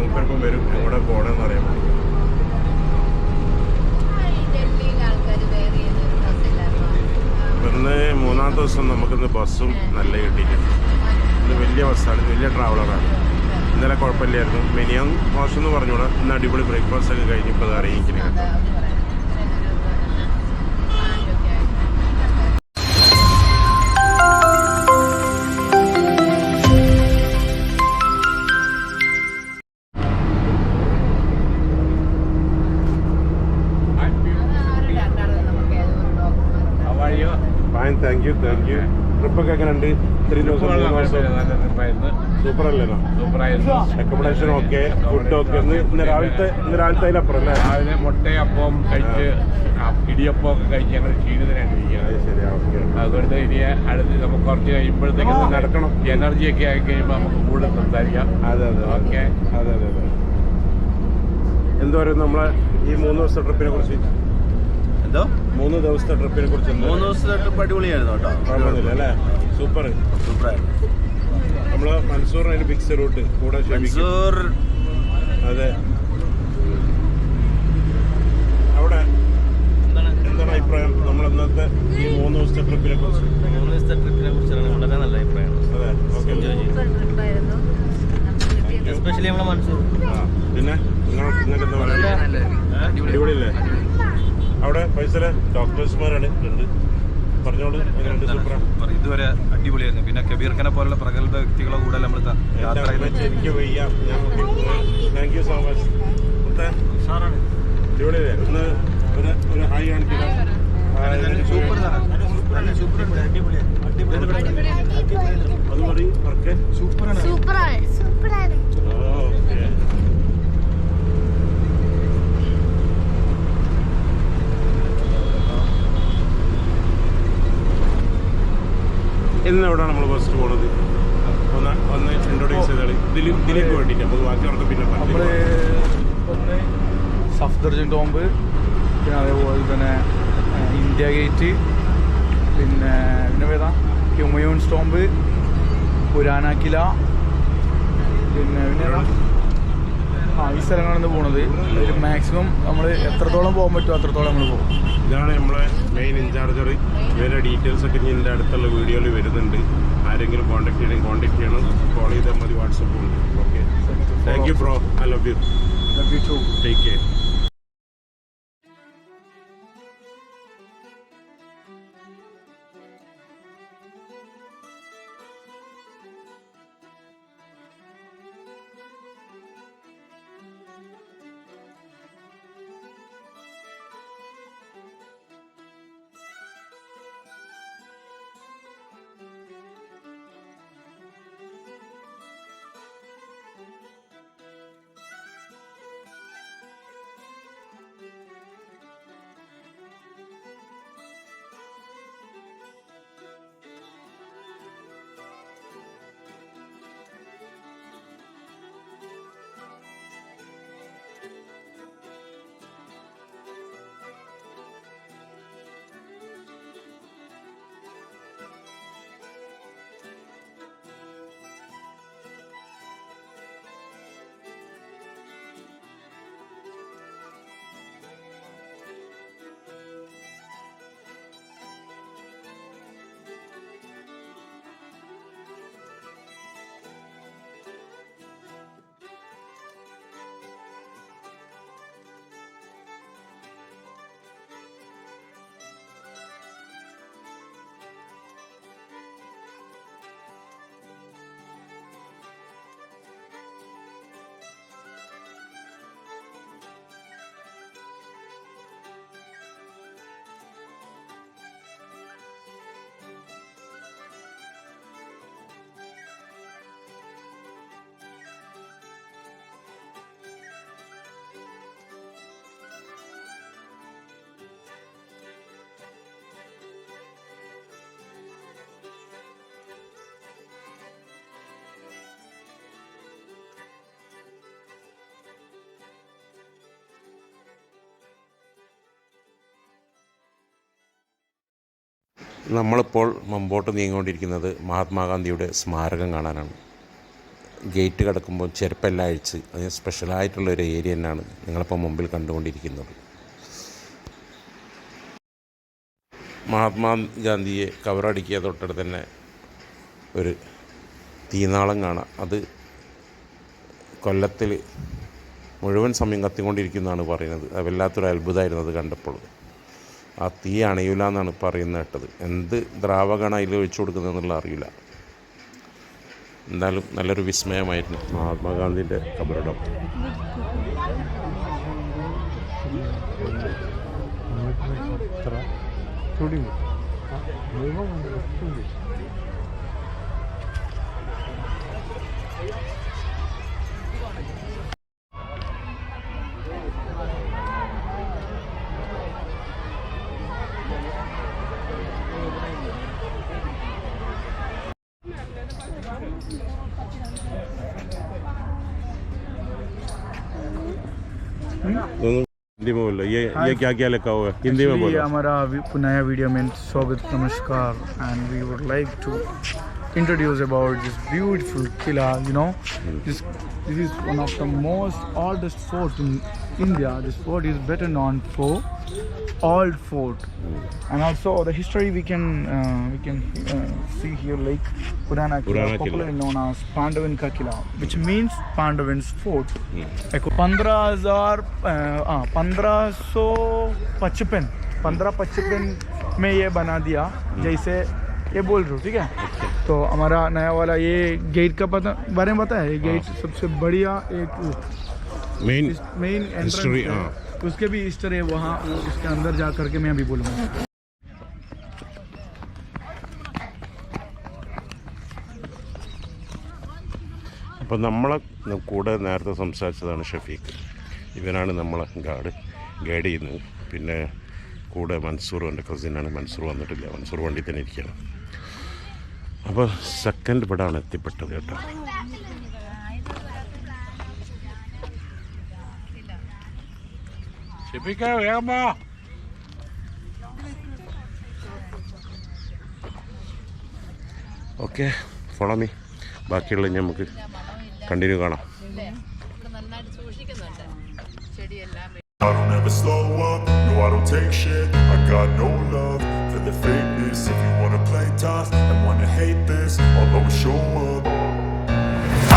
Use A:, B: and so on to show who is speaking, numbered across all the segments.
A: മൂപ്പർക്കും വരും എങ്ങോട്ട് പോകണമെന്ന് അറിയാൻ വേണ്ടി. ഇന്ന് മൂന്നാമത്തെ ദിവസം നമുക്കിന്ന് ബസ്സും നല്ല കിട്ടിയിട്ടുണ്ട്. ഇന്ന് വലിയ ബസ്സാണ്, വലിയ ട്രാവലറാണ്. ഇന്നലെ കുഴപ്പമില്ലായിരുന്നു, മിനിയം മോശം എന്ന് പറഞ്ഞുകൂടാ. ഇന്ന് അടിപൊളി ബ്രേക്ക്ഫാസ്റ്റ് ഒക്കെ കഴിഞ്ഞ് ഇപ്പോൾ അറിയിക്കുന്നത്. Thank you. ട്രിപ്പൊക്കെ എങ്ങനെയുണ്ട്? ഇത്രയും ദിവസം സൂപ്പറല്ലേ? Accommodation okay, food okay. ഇന്ന് രാവിലത്തെ അതിലപ്പുറം അല്ലേ?
B: രാവിലെ മുട്ടയപ്പം കഴിച്ച് ഇടിയപ്പം ഒക്കെ കഴിച്ച് ഞങ്ങൾ ക്ഷീണിതരാണ് ഇരിക്കുകയാണ്.
A: ശരി, ഓക്കെ.
B: അതുകൊണ്ട് ഇനി അടുത്ത് നമുക്ക് കുറച്ച് കഴിയുമ്പോഴത്തേക്ക് നടക്കണം. എനർജി ഒക്കെ ആയി കഴിയുമ്പോൾ നമുക്ക് കൂടുതൽ സംസാരിക്കാം.
A: അതെ. എന്താ പറയുക നമ്മളെ ഈ 3 ദിവസത്തെ ട്രിപ്പിനെ കുറിച്ച്?
C: എന്തോ
A: 3 ദിവസത്തെ ട്രിപ്പിനെ കുറിച്ച്?
C: 3 ദിവസത്തെ ട്രിപ്പ് അടിപൊളിയായിരുന്നു കേട്ടോ.
A: കുഴപ്പമൊന്നുമില്ല അല്ലേ? സൂപ്പറായിരുന്നു. നമ്മള് മൻസൂർ അതിന് ഫിക്സ് റൂട്ട് കൂടെ.
C: മൻസൂർ
A: അതെ. അവിടെ എന്താണ് അഭിപ്രായം നമ്മൾ ഇന്നത്തെ ഈ 3 ദിവസത്തെ ട്രിപ്പിനെ കുറിച്ച്?
C: 3 ദിവസത്തെ ട്രിപ്പിനെ കുറിച്ചാണ് വളരെ നല്ല അഭിപ്രായം.
A: അതെ, ഓക്കെ.
C: എസ്പെഷ്യലി നമ്മളെ മൻസൂർ.
A: പിന്നെ നിങ്ങൾക്ക് എന്താ പറയുക? അടിപൊളിയല്ലേ? അവിടെ പൈസ ഡോക്ടേഴ്സ്മാരാണ് ഉണ്ട്. പറഞ്ഞോളൂ, എങ്ങനെയുണ്ട്? സൂപ്പറാണ്.
C: ഇതുവരെ അടിപൊളിയായിരുന്നു. പിന്നെ കബീർഖാനെ പോലുള്ള പ്രഗത്ഭ വ്യക്തികളെ കൂടെ നമ്മൾ യാത്ര
A: എനിക്ക് വയ്യാം. Thank you so much. അടിപൊളിയല്ലേ? ഒന്ന് ഒരു ഹായ് കാണിക്കുക. അത് പറയും. ഓക്കെ, സൂപ്പറാണ്. ഓക്കെ. ഇന്നെവിടെയാണ് നമ്മൾ ഫസ്റ്റ് പോണത്? ഒന്ന് ഇൻട്രൊഡ്യൂസ് ചെയ്താൽ ഇതിലേക്ക് വേണ്ടിയിട്ട് നമുക്ക് ബാക്കിയുള്ളവർക്ക് പിന്നെ
D: ഒന്ന് സഫ്ദർജൻ ടോംബ്, പിന്നെ അതേപോലെ തന്നെ ഇന്ത്യ ഗേറ്റ്, പിന്നെ ഏതാ ഹ്യൂമയൂൺസ് ടോംബ്, പുരാന കില, പിന്നെ ഈ സ്ഥലങ്ങളാണ് പോകുന്നത്. ഒരു മാക്സിമം നമ്മൾ എത്രത്തോളം പോകാൻ പറ്റുമോ അത്രത്തോളം നമ്മൾ പോകും.
A: ഇതാണ് നമ്മളെ മെയിൻ ഇൻചാർജർ. ഇവരുടെ ഡീറ്റെയിൽസ് ഒക്കെ ഇനി എൻ്റെ അടുത്തുള്ള വീഡിയോയിൽ വരുന്നുണ്ട്. ആരെങ്കിലും കോൺടാക്ട് ചെയ്യണം. കോൾ ചെയ്താൽ മതി, വാട്സപ്പ് ഉണ്ട്. Okay, thank you bro. I love you. Take care. നമ്മളിപ്പോൾ മുമ്പോട്ട് നീങ്ങിക്കൊണ്ടിരിക്കുന്നത് മഹാത്മാഗാന്ധിയുടെ സ്മാരകം കാണാനാണ്. ഗേറ്റ് കിടക്കുമ്പോൾ ചെരുപ്പെല്ലാം അഴിച്ച് അതിന് സ്പെഷ്യലായിട്ടുള്ളൊരു ഏരിയ തന്നെയാണ് നിങ്ങളിപ്പോൾ മുമ്പിൽ കണ്ടുകൊണ്ടിരിക്കുന്നത്. മഹാത്മാഗാന്ധിയെ കവറടിക്കുക തൊട്ടടുത്ത് തന്നെ ഒരു തീനാളം കാണാം. അത് കൊല്ലത്തിൽ മുഴുവൻ സമയം കത്തിക്കൊണ്ടിരിക്കുന്നതാണ് പറയുന്നത്. അത് വല്ലാത്തൊരു അത്ഭുതമായിരുന്നു അത് കണ്ടപ്പോൾ. ആ തീ അണയൂല എന്നാണ് പറയുന്നത് കേട്ടത്. എന്ത് ദ്രാവകമാണ് അതിൽ ഒഴിച്ചു കൊടുക്കുന്നതെന്നുള്ള അറിയില്ല. എന്തായാലും നല്ലൊരു വിസ്മയമായിരുന്നു മഹാത്മാഗാന്ധിൻ്റെ കബറിടം. हिंदी में बोलो. ये क्या लिखा हुआ है हिंदी में बोलो.
D: हमारा नया वीडियो में स्वागत नमस्कार and we would like to introduce about this beautiful Qila. This is one of the most oldest fort in India. This fort is better known for old fort, and also the history we can see here like Purana Qila, popularly known as Pandavan Ka Qila, which means Pandavan's fort. 1555 में ये बना दिया, जैसे ये बोल रहे हो. ठीक है, तो हमारा नया वाला ये गेट का बारे में पता है. ये गेट सबसे बढ़िया एक मेन
A: हिस्ट्री,
D: उसके भी हिस्ट्री है वहाँ. उसके अंदर जा करके मैं अभी बोलूँगा.
A: അപ്പോൾ നമ്മളെ കൂടെ നേരത്തെ സംസാരിച്ചതാണ് ഷഫീഖ്. ഇവനാണ് നമ്മളെ ഗൈഡ് ചെയ്യുന്നത്. പിന്നെ കൂടെ മൻസൂർ, എൻ്റെ കസിനാണ്. മൻസൂർ വന്നിട്ടില്ല, മൻസൂർ വണ്ടി തന്നെ ഇരിക്കുകയാണ്. അപ്പോൾ സെക്കൻഡ് ഇവിടാണ് എത്തിപ്പെട്ടത് കേട്ടോ. Okay, follow me. ബാക്കിയുള്ള നമുക്ക് കണ്ടിന്യൂ കാണാം.
E: I don't ever slow up, no I don't take shit. I got no love for the fakeness. If you wanna play tough and wanna hate this, I'll always show up.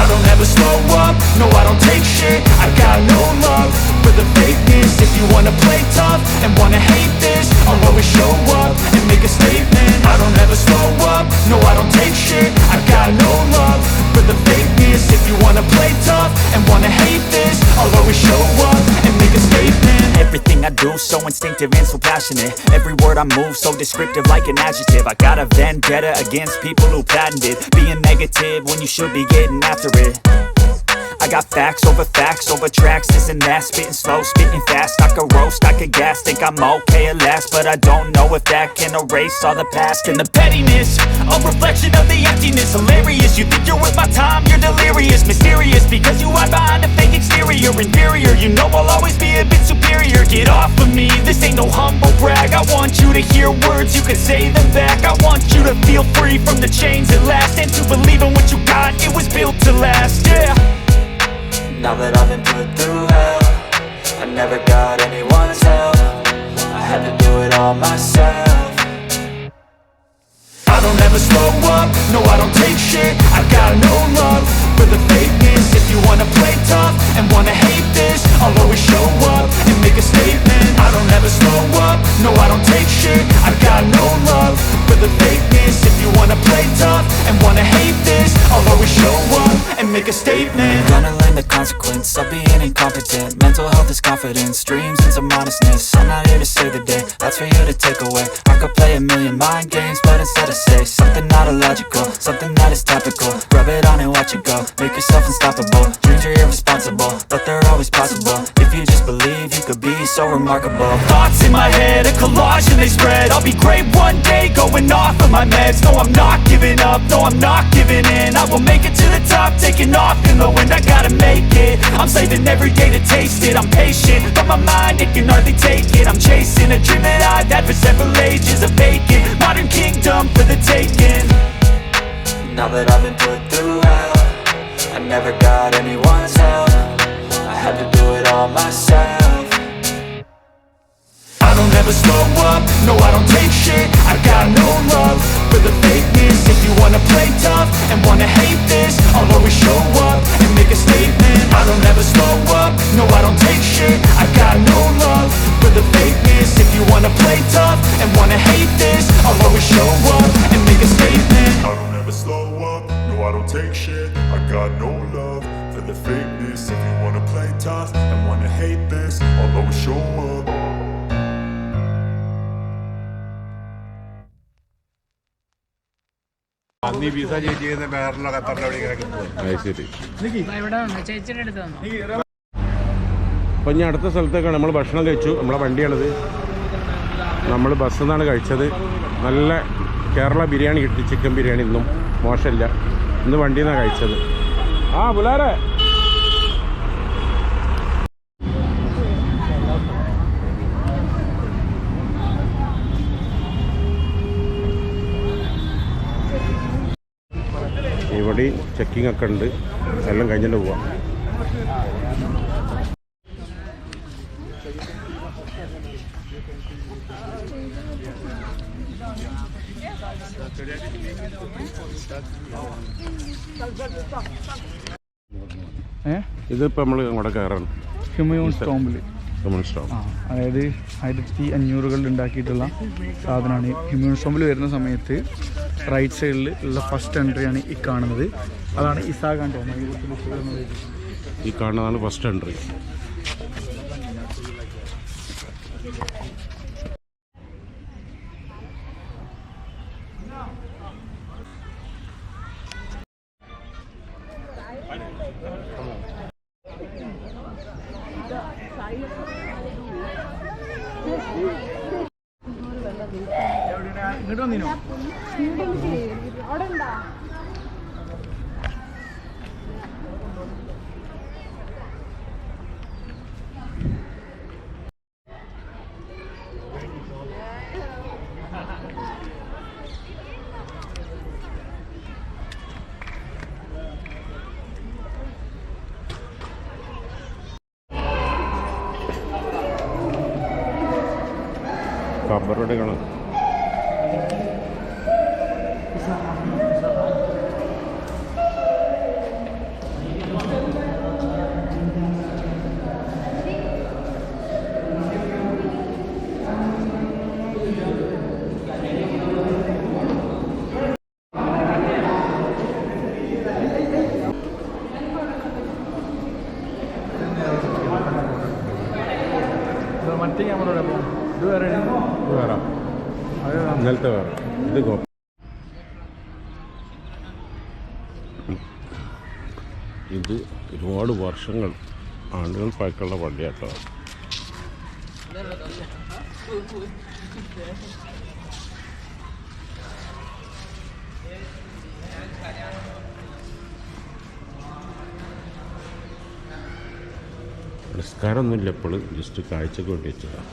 E: I don't ever slow up, no I don't take shit. I got no love for the fakeness. If you wanna play tough and wanna hate this, I'll always show up and make a statement. I don't ever slow up, no I don't take shit. I got no love for the fakeness. If you wanna play tough and wanna hate this, I'll always show up and make a statement. Everything I do so instinctive and so passionate. Every word I move so descriptive like an adjective. I got a vendetta against people who patented being negative when you should be getting after it. I got facts over tracks, this and that. Spitting slow, spitting fast. I could roast, I could gas. Think I'm okay at last, but I don't know if that can erase all the past. And the pettiness, a reflection of the emptiness. Hilarious, you think you're worth my time, you're delirious. Mysterious, because you hide behind a fake exterior. Inferior, you know I'll always be a bit superior. Get off of me, this ain't no humble brag. I want you to hear words, you can say them back. I want you to feel free from the chains at last, and to believe in what you got, it was built to last, yeah. Now that I've been put through hell, I never got anyone's help. I had to do it all myself. I don't ever slow up, no I don't take shit. I got no love for the fakeness. If you wanna play tough and wanna hate this, I'll always show up and make a statement. I don't ever slow up, no I don't take shit. I got no love for the fakeness. If you wanna play tough and wanna hate this, I'll always show up and make a statement. Gonna learn the consequence of being incompetent. Mental health is confidence, dreams and some honestness. I'm not here to save the day, that's for you to take away. I could play a million mind games, but instead I say something not illogical, something that is topical. Rub it on and watch it go, make yourself unstoppable. Dreams are irresponsible, but they're always possible. If you just believe, you could be so remarkable. Thoughts in my head, a collage and they spread. I'll be great one day, going off of my meds. No, I'm not giving up, no, I'm not giving in. I will make it to the top, taking off in the wind. I gotta make it, I'm saving every day to taste it. I'm patient, but my mind, it can hardly take it. I'm chasing a dream that I've had for several ages. A vacant, modern kingdom for the taking. Now that I've been put through hell, I
F: never got anyone's help. I had to do it all myself. I don't ever slow up, no I don't take shit. I got no love for the fakeness. If you wanna play tough and wanna hate this, I'll always show up and make a statement. I don't ever slow up, no I don't take shit. I got no love for the fakeness. If you wanna play tough and wanna hate this, I'll always show up and make a statement.
E: I don't ever slow up, no I don't take shit. I got no love for the fakeness. If you wanna play tough and wanna hate this, I'll always show up.
B: അന്ന് visa ചേച്ചി ചെയ്യുന്ന വേറെ ഖത്തറിന്റെ എവിടെയെങ്കിലൊക്കെ പോകും.
A: അത് ശരി.
G: ഇവിടെ വന്നു ചേച്ചിയുടെ അടുത്ത് വന്നു.
A: അപ്പം ഇനി അടുത്ത സ്ഥലത്തേക്കാണ് നമ്മൾ ഭക്ഷണം കഴിച്ചു. നമ്മളെ വണ്ടിയാണിത്. നമ്മൾ ബസ്സിൽ നിന്നാണ് കഴിച്ചത്. നല്ല കേരള ബിരിയാണി കിട്ടി, ചിക്കൻ ബിരിയാണി. ഇന്നും മോശമില്ല. ഇന്ന് വണ്ടിയിൽ നിന്നാണ് കഴിച്ചത്. ആ പുലാരെ ഇവിടെ ചെക്കിംഗ് ഒക്കെ ഉണ്ട്. എല്ലാം കഴിഞ്ഞിട്ട് പോവാം. ഇതിപ്പോൾ നമ്മൾ അങ്ങോട്ട് കയറാണ്.
D: ഹ്യൂമയൂൺ സ്റ്റോംബിൽ
A: കമ്മ്യൂണിസ്റ്റ്
D: അതായത് 1500 ഉണ്ടാക്കിയിട്ടുള്ള സാധനമാണ്. ഹ്യൂമൻ സ്റ്റോംബിൽ വരുന്ന സമയത്ത് റൈറ്റ് സൈഡിൽ ഉള്ള ഫസ്റ്റ് എൻട്രിയാണ് ഈ കാണുന്നത്. അതാണ് ഇസാഖാൻ തോന്നുന്നത്.
A: ഈ കാണുന്നതാണ് ഫസ്റ്റ് എൻട്രി.
D: ഇങ്ങോട്ട് വന്നീനോ?
A: ഖബറുടെ കാണാം.
D: മറ്റേ ക്യാമറ ഇത് വേറെ
A: വേറെ ഇന്നലത്തെ വേറെ. ഇത് ഇത് ഒരുപാട് വർഷങ്ങൾ ആണ്ടുകൾ പഴക്കമുള്ള പള്ളിയാട്ടോ. നിസ്കാരമൊന്നുമില്ല ഇപ്പോൾ, ജസ്റ്റ് കാഴ്ചക്ക് വേണ്ടി വെച്ചതാണ്.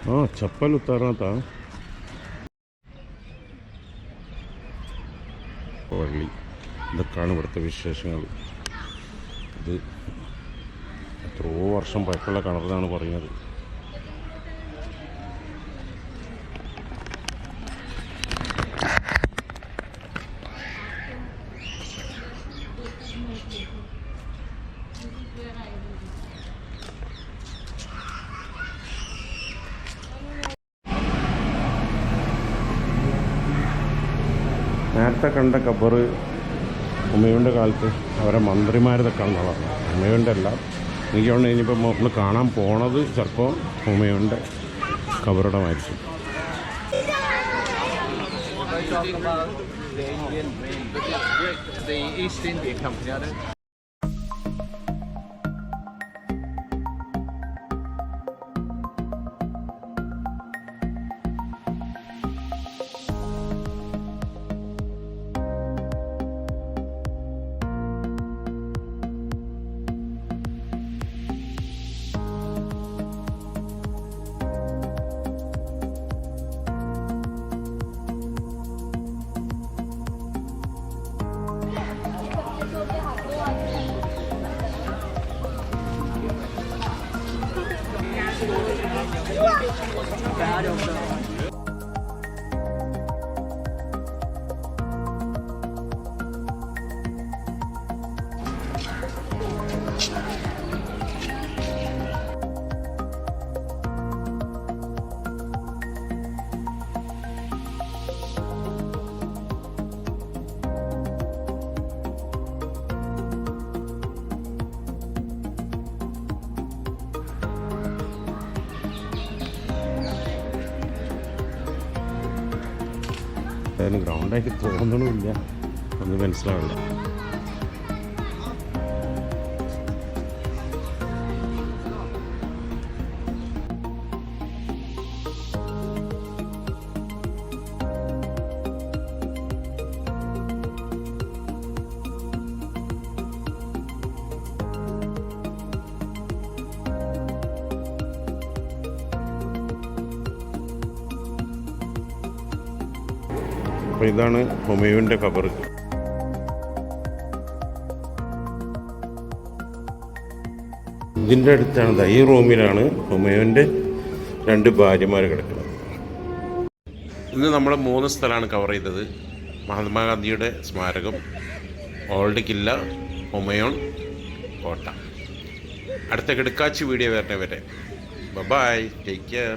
A: हाँ चप्पल उतारना था. പള്ളി ഇതൊക്കെയാണ് ഇവിടുത്തെ വിശേഷങ്ങൾ. ഇത് എത്രയോ വർഷം പഴക്കമുള്ള കിണറിലാണ് പറയുന്നത്. നേരത്തെ കണ്ട ഖബർ ഉമ്മയുടെ കാലത്ത് അവരെ മന്ത്രിമാരതൊക്കെ ആണെന്നാണ് പറഞ്ഞത്. ഉമ്മയുടെ അല്ല, എനിക്ക് തോന്നുന്നു ഇനിയിപ്പോൾ നമ്മൾ കാണാൻ പോണത് ചിലപ്പോൾ ഉമ്മയുടെ ഖബറിടമായിരിക്കും. അതിന് ഗ്രൗണ്ടായിട്ട് തോന്നണമില്ല, ഒന്നും മനസ്സിലാവില്ല. അപ്പോൾ ഇതാണ് ഹുമയൂണിൻ്റെ ഖബർ. ഇതിൻ്റെ അടുത്താണ്, ഈ റൂമിലാണ് ഹുമയൂണിൻ്റെ 2 ഭാര്യമാർ കിടക്കുന്നത്. ഇന്ന് നമ്മൾ 3 സ്ഥലമാണ് കവർ ചെയ്തത്. മഹാത്മാഗാന്ധിയുടെ സ്മാരകം, ഓൾഡ് കില്ല, ഹുമയൂൺ കോട്ട. അടുത്ത കിടക്കാച്ചി വീഡിയോ വരണേ വരെ ബൈ, ടേക്ക് കെയർ.